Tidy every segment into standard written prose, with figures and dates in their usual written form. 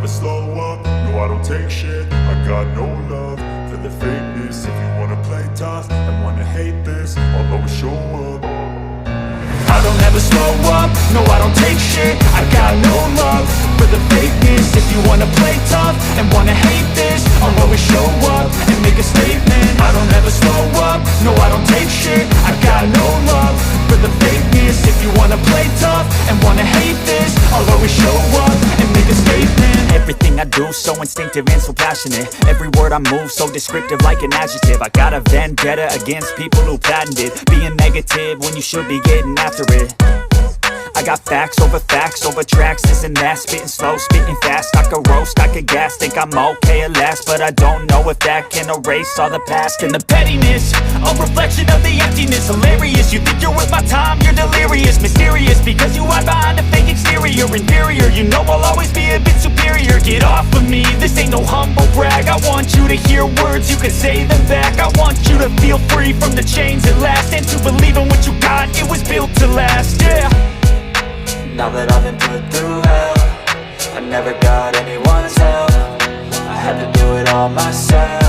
never slow up, no I don't take shit. I got no love for the fakeness. If you wanna play tough and wanna hate this, I'll always show up. I don't ever slow up, no I don't take shit. I got no love for the fakeness. If you wanna play tough and wanna hate this, I'll always show up and make a statement. I don't ever slow up, no I don't take shit. I got no love for the fakeness. If you wanna play tough and wanna hate this, I'll always show up and make a statement. Everything I do so instinctive and so passionate. Every word I move so descriptive like an adjective. I got a vendetta against people who patented being negative when you should be getting after it. I got facts over tracks, this and that. Spitting slow, spitting fast. I could roast, I could gas. Think I'm okay at last, but I don't know if that can erase all the past. And the pettiness, a reflection of the emptiness. Hilarious, you think you're worth my time, you're delirious. Mysterious, because you hide behind a fake exterior. Inferior, you know I'll always be a bit superior. Get off of me, this ain't no humble brag. I want you to hear words, you can say them back. I want you to feel free from the chains at last, and to believe in what you got, it was built to last, yeah. Now that I've been put through hell, I never got anyone's help. I had to do it all myself.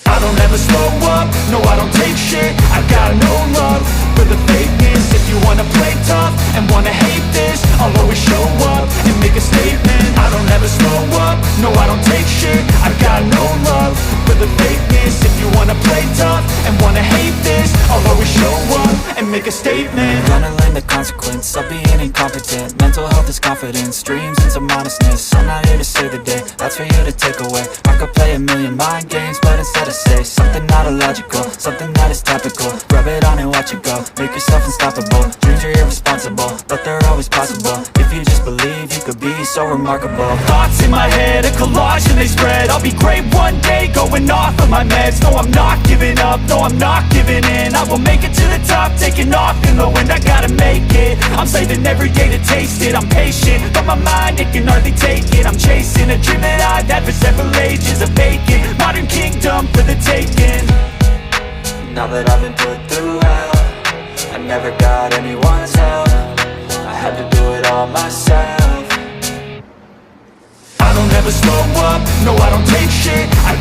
I don't ever slow up, no I don't take shit. I got no love for the fakeness. If you wanna play tough and wanna hate this, I'll always show up and make a statement. I don't ever slow up, no I don't take shit. I got no love for the fakeness. If you wanna play tough and wanna hate this, I'll always show up and make a statement. Gonna learn the consequence of being incompetent. Mental health is confidence, dreams and some honestness. I'm not here to save the day, that's for you to take away. I could play a million mind games, but instead I say something not illogical, something that is topical. Rub it on and watch it go, make yourself unstoppable. Dreams are irresponsible, but they're always possible. If you just believe, you could be so remarkable. Thoughts in my head, a collage and they spread. I'll be great one day, going off of my meds. No, I'm not giving up, no, I'm not giving in. I will make it to the top, taking off in the wind. I gotta make it, I'm saving every day to taste it. I'm patient, but my mind, it can hardly take it. I'm chasing a dream that I've had for several ages. A vacant, modern kingdom for the taking. Now that I've been put through hell, I never got anyone's help. I had to do it all myself. I don't ever slow up, no I don't take shit. I